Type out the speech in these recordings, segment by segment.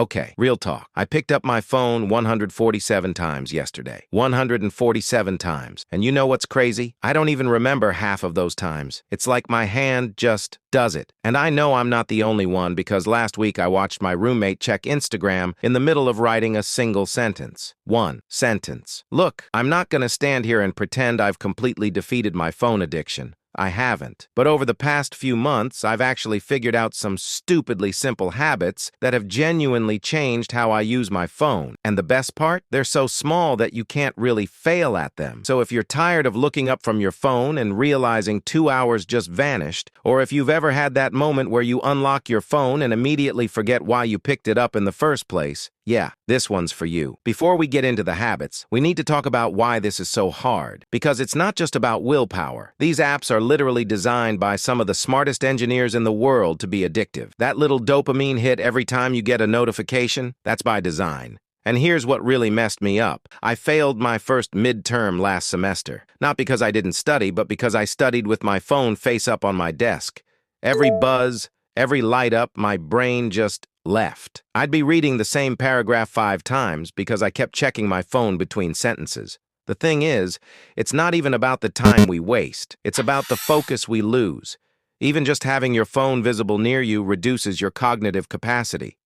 Okay, real talk. I picked up my phone 147 times yesterday. 147 times. And you know what's crazy? I don't even remember half of those times. It's like my hand just does it. And I know I'm not the only one because last week I watched my roommate check Instagram in the middle of writing a single sentence. One sentence. Look, I'm not gonna stand here and pretend I've completely defeated my phone addiction. I haven't. But over the past few months, I've actually figured out some stupidly simple habits that have genuinely changed how I use my phone. And the best part? They're so small that you can't really fail at them. So if you're tired of looking up from your phone and realizing 2 hours just vanished, or if you've ever had that moment where you unlock your phone and immediately forget why you picked it up in the first place, yeah, this one's for you. Before we get into the habits, we need to talk about why this is so hard. Because it's not just about willpower. These apps are literally designed by some of the smartest engineers in the world to be addictive. That little dopamine hit every time you get a notification, that's by design. And here's what really messed me up. I failed my first midterm last semester. Not because I didn't study, but because I studied with my phone face up on my desk. Every buzz, every light up, my brain just left. I'd be reading the same paragraph 5 times because I kept checking my phone between sentences. The thing is, it's not even about the time we waste. It's about the focus we lose. Even just having your phone visible near you reduces your cognitive capacity.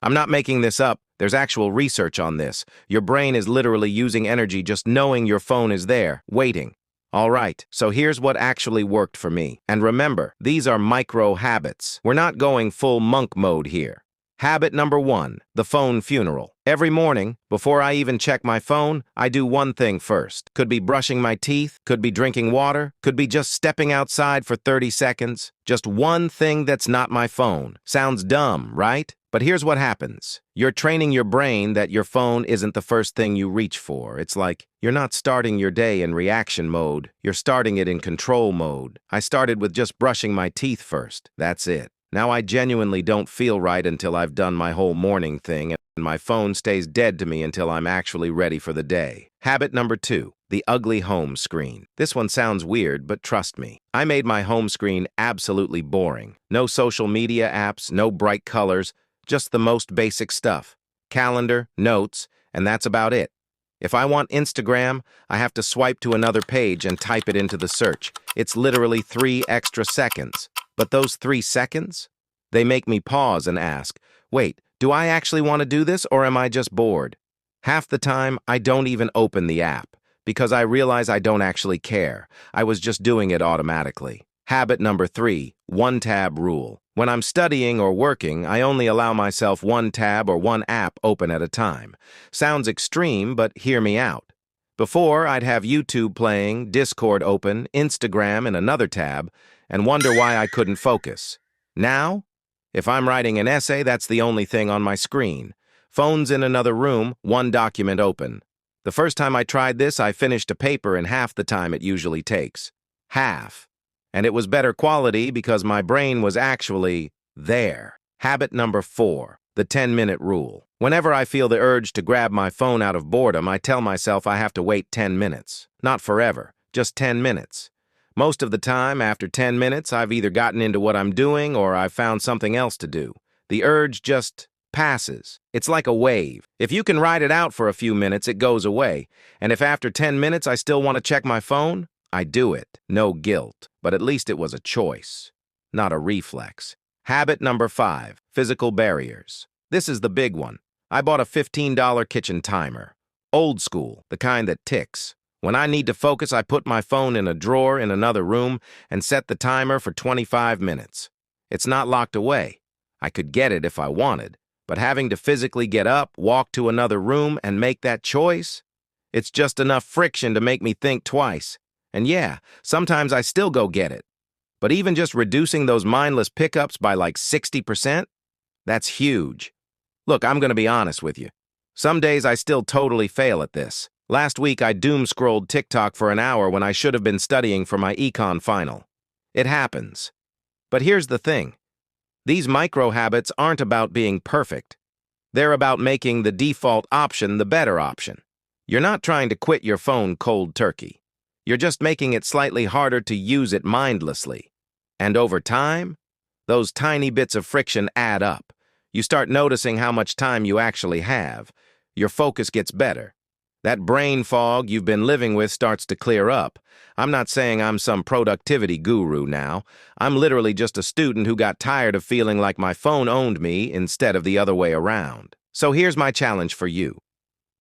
I'm not making this up. There's actual research on this. Your brain is literally using energy just knowing your phone is there, waiting. All right, so here's what actually worked for me. And remember, these are micro habits. We're not going full monk mode here. Habit number 1, the phone funeral. Every morning, before I even check my phone, I do one thing first. Could be brushing my teeth, could be drinking water, could be just stepping outside for 30 seconds. Just one thing that's not my phone. Sounds dumb, right? But here's what happens. You're training your brain that your phone isn't the first thing you reach for. It's like you're not starting your day in reaction mode. You're starting it in control mode. I started with just brushing my teeth first. That's it. Now I genuinely don't feel right until I've done my whole morning thing, and my phone stays dead to me until I'm actually ready for the day. Habit number 2, the ugly home screen. This one sounds weird, but trust me. I made my home screen absolutely boring. No social media apps, no bright colors, just the most basic stuff. Calendar, notes, and that's about it. If I want Instagram, I have to swipe to another page and type it into the search. It's literally 3 extra seconds. But those 3 seconds, they make me pause and ask, wait, do I actually want to do this or am I just bored? Half the time, I don't even open the app because I realize I don't actually care. I was just doing it automatically. Habit number 3, one tab rule. When I'm studying or working, I only allow myself one tab or one app open at a time. Sounds extreme, but hear me out. Before, I'd have YouTube playing, Discord open, Instagram in another tab, and wonder why I couldn't focus. Now, if I'm writing an essay, that's the only thing on my screen. Phone's in another room, one document open. The first time I tried this, I finished a paper in half the time it usually takes. Half. And it was better quality because my brain was actually there. Habit number 4, the 10-minute rule. Whenever I feel the urge to grab my phone out of boredom, I tell myself I have to wait 10 minutes. Not forever, just 10 minutes. Most of the time, after 10 minutes, I've either gotten into what I'm doing or I've found something else to do. The urge just passes. It's like a wave. If you can ride it out for a few minutes, it goes away. And if after 10 minutes I still want to check my phone, I do it. No guilt. But at least it was a choice, not a reflex. Habit number 5, physical barriers. This is the big one. I bought a $15 kitchen timer. Old school, the kind that ticks. When I need to focus, I put my phone in a drawer in another room and set the timer for 25 minutes. It's not locked away. I could get it if I wanted, but having to physically get up, walk to another room, and make that choice, it's just enough friction to make me think twice. And yeah, sometimes I still go get it. But even just reducing those mindless pickups by like 60%, that's huge. Look, I'm going to be honest with you. Some days I still totally fail at this. Last week, I doom-scrolled TikTok for an hour when I should have been studying for my econ final. It happens. But here's the thing. These micro-habits aren't about being perfect. They're about making the default option the better option. You're not trying to quit your phone cold turkey. You're just making it slightly harder to use it mindlessly. And over time, those tiny bits of friction add up. You start noticing how much time you actually have. Your focus gets better. That brain fog you've been living with starts to clear up. I'm not saying I'm some productivity guru now. I'm literally just a student who got tired of feeling like my phone owned me instead of the other way around. So here's my challenge for you.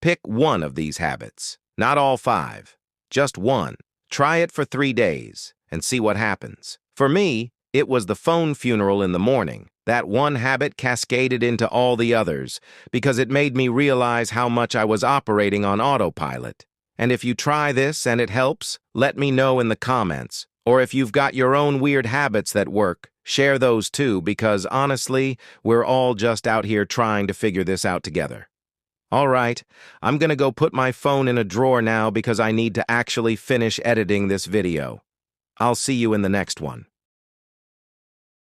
Pick one of these habits. Not all 5. Just one. Try it for 3 days and see what happens. For me, it was the phone funeral in the morning. That one habit cascaded into all the others because it made me realize how much I was operating on autopilot. And if you try this and it helps, let me know in the comments. Or if you've got your own weird habits that work, share those too, because honestly, we're all just out here trying to figure this out together. All right, I'm gonna go put my phone in a drawer now because I need to actually finish editing this video. I'll see you in the next one.